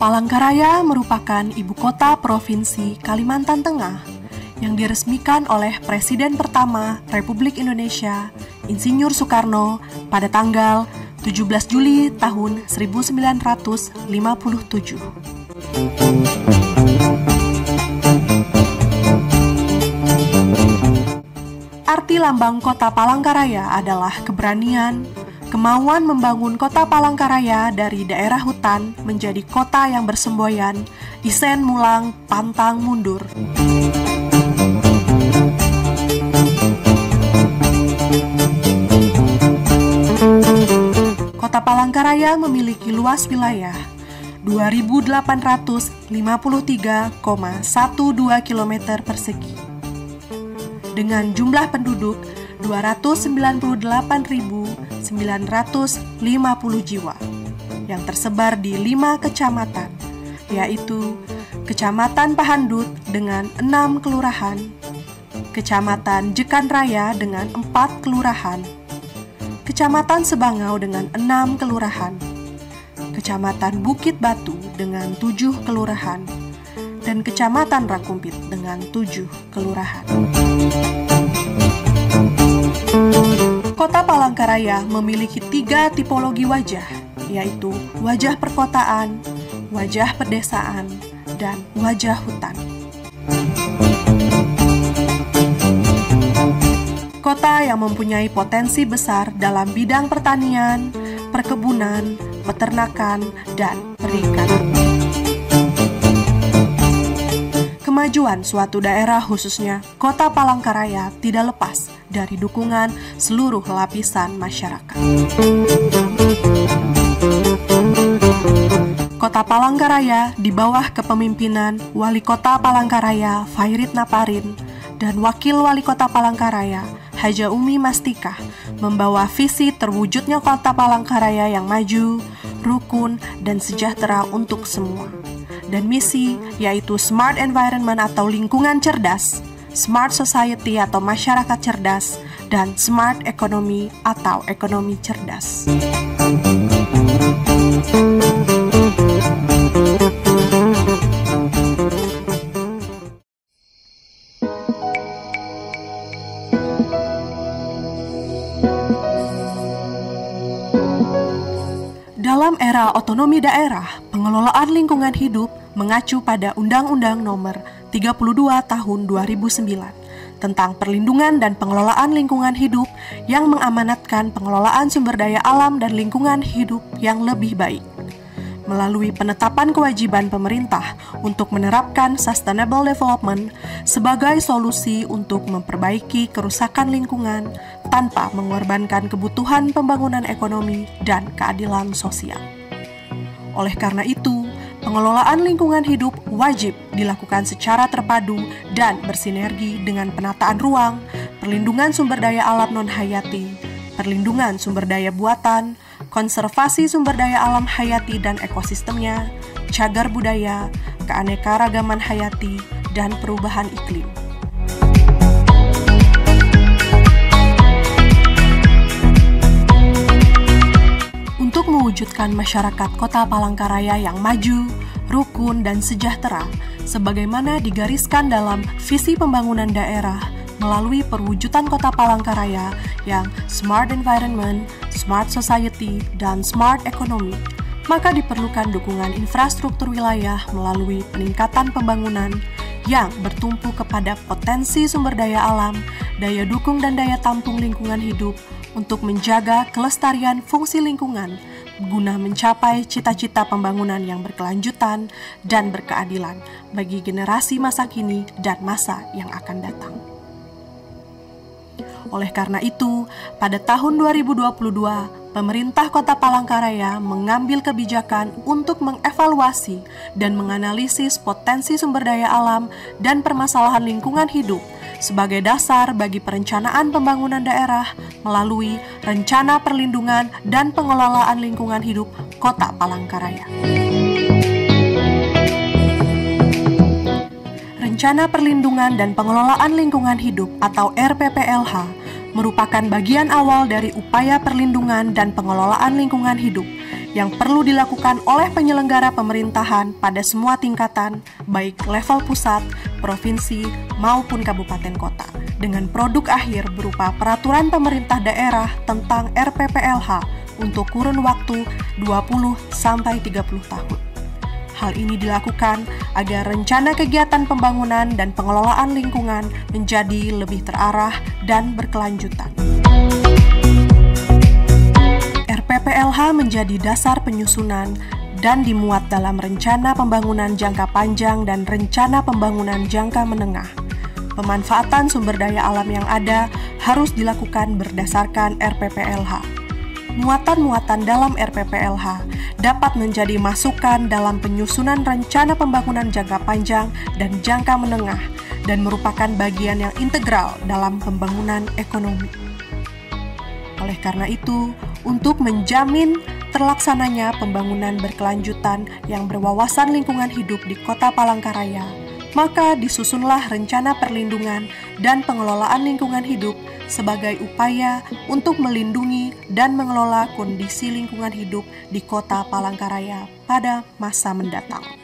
Palangkaraya merupakan ibu kota Provinsi Kalimantan Tengah yang diresmikan oleh Presiden pertama Republik Indonesia, Insinyur Soekarno, pada tanggal 17 Juli tahun 1957. Arti lambang kota Palangkaraya adalah keberanian, kemauan membangun kota Palangkaraya dari daerah hutan menjadi kota yang bersemboyan, isen mulang, pantang mundur. Kota Palangkaraya memiliki luas wilayah 2.853,12 km persegi dengan jumlah penduduk 298.950 jiwa yang tersebar di 5 kecamatan, yaitu Kecamatan Pahandut dengan 6 kelurahan, Kecamatan Jekan Raya dengan 4 kelurahan, Kecamatan Sebangau dengan 6 kelurahan, Kecamatan Bukit Batu dengan 7 kelurahan, dan Kecamatan Rakumpit dengan 7 kelurahan. Kota Palangkaraya memiliki 3 tipologi wajah, yaitu wajah perkotaan, wajah pedesaan, dan wajah hutan. Kota yang mempunyai potensi besar dalam bidang pertanian, perkebunan, peternakan, dan perikanan. Kemajuan suatu daerah, khususnya Kota Palangkaraya, tidak lepas dari dukungan seluruh lapisan masyarakat. Kota Palangkaraya di bawah kepemimpinan Wali Kota Palangkaraya Fairit Naparin dan Wakil Wali Kota Palangkaraya Haja Umi Mastikah membawa visi terwujudnya Kota Palangkaraya yang maju, rukun, dan sejahtera untuk semua. Dan misi yaitu Smart Environment atau lingkungan cerdas, Smart Society atau masyarakat cerdas, dan Smart Economy atau ekonomi cerdas. Dalam era otonomi daerah, pengelolaan lingkungan hidup mengacu pada Undang-Undang Nomor 32 Tahun 2009 tentang perlindungan dan pengelolaan lingkungan hidup yang mengamanatkan pengelolaan sumber daya alam dan lingkungan hidup yang lebih baik. Melalui penetapan kewajiban pemerintah untuk menerapkan sustainable development sebagai solusi untuk memperbaiki kerusakan lingkungan tanpa mengorbankan kebutuhan pembangunan ekonomi dan keadilan sosial. Oleh karena itu, pengelolaan lingkungan hidup wajib dilakukan secara terpadu dan bersinergi dengan penataan ruang, perlindungan sumber daya alam non-hayati, perlindungan sumber daya buatan, konservasi sumber daya alam hayati dan ekosistemnya, cagar budaya, keanekaragaman hayati, dan perubahan iklim. Untuk mewujudkan masyarakat Kota Palangkaraya yang maju, rukun, dan sejahtera, sebagaimana digariskan dalam visi pembangunan daerah melalui perwujudan Kota Palangkaraya yang Smart Environment, Smart Society, dan Smart Economy, maka diperlukan dukungan infrastruktur wilayah melalui peningkatan pembangunan yang bertumpu kepada potensi sumber daya alam, daya dukung dan daya tampung lingkungan hidup untuk menjaga kelestarian fungsi lingkungan guna mencapai cita-cita pembangunan yang berkelanjutan dan berkeadilan bagi generasi masa kini dan masa yang akan datang. Oleh karena itu, pada tahun 2022, pemerintah Kota Palangkaraya mengambil kebijakan untuk mengevaluasi dan menganalisis potensi sumber daya alam dan permasalahan lingkungan hidup sebagai dasar bagi perencanaan pembangunan daerah melalui Rencana Perlindungan dan Pengelolaan Lingkungan Hidup Kota Palangkaraya. Rencana Perlindungan dan Pengelolaan Lingkungan Hidup atau RPPLH merupakan bagian awal dari upaya perlindungan dan pengelolaan lingkungan hidup yang perlu dilakukan oleh penyelenggara pemerintahan pada semua tingkatan, baik level pusat, provinsi, maupun kabupaten kota, dengan produk akhir berupa peraturan pemerintah daerah tentang RPPLH untuk kurun waktu 20-30 tahun. Hal ini dilakukan agar rencana kegiatan pembangunan dan pengelolaan lingkungan menjadi lebih terarah dan berkelanjutan. RPPLH menjadi dasar penyusunan dan dimuat dalam Rencana Pembangunan Jangka Panjang dan Rencana Pembangunan Jangka Menengah. Pemanfaatan sumber daya alam yang ada harus dilakukan berdasarkan RPPLH. Muatan-muatan dalam RPPLH dapat menjadi masukan dalam penyusunan rencana pembangunan jangka panjang dan jangka menengah dan merupakan bagian yang integral dalam pembangunan ekonomi. Oleh karena itu, untuk menjamin terlaksananya pembangunan berkelanjutan yang berwawasan lingkungan hidup di Kota Palangkaraya, maka disusunlah rencana perlindungan dan pengelolaan lingkungan hidup sebagai upaya untuk melindungi dan mengelola kondisi lingkungan hidup di Kota Palangkaraya pada masa mendatang.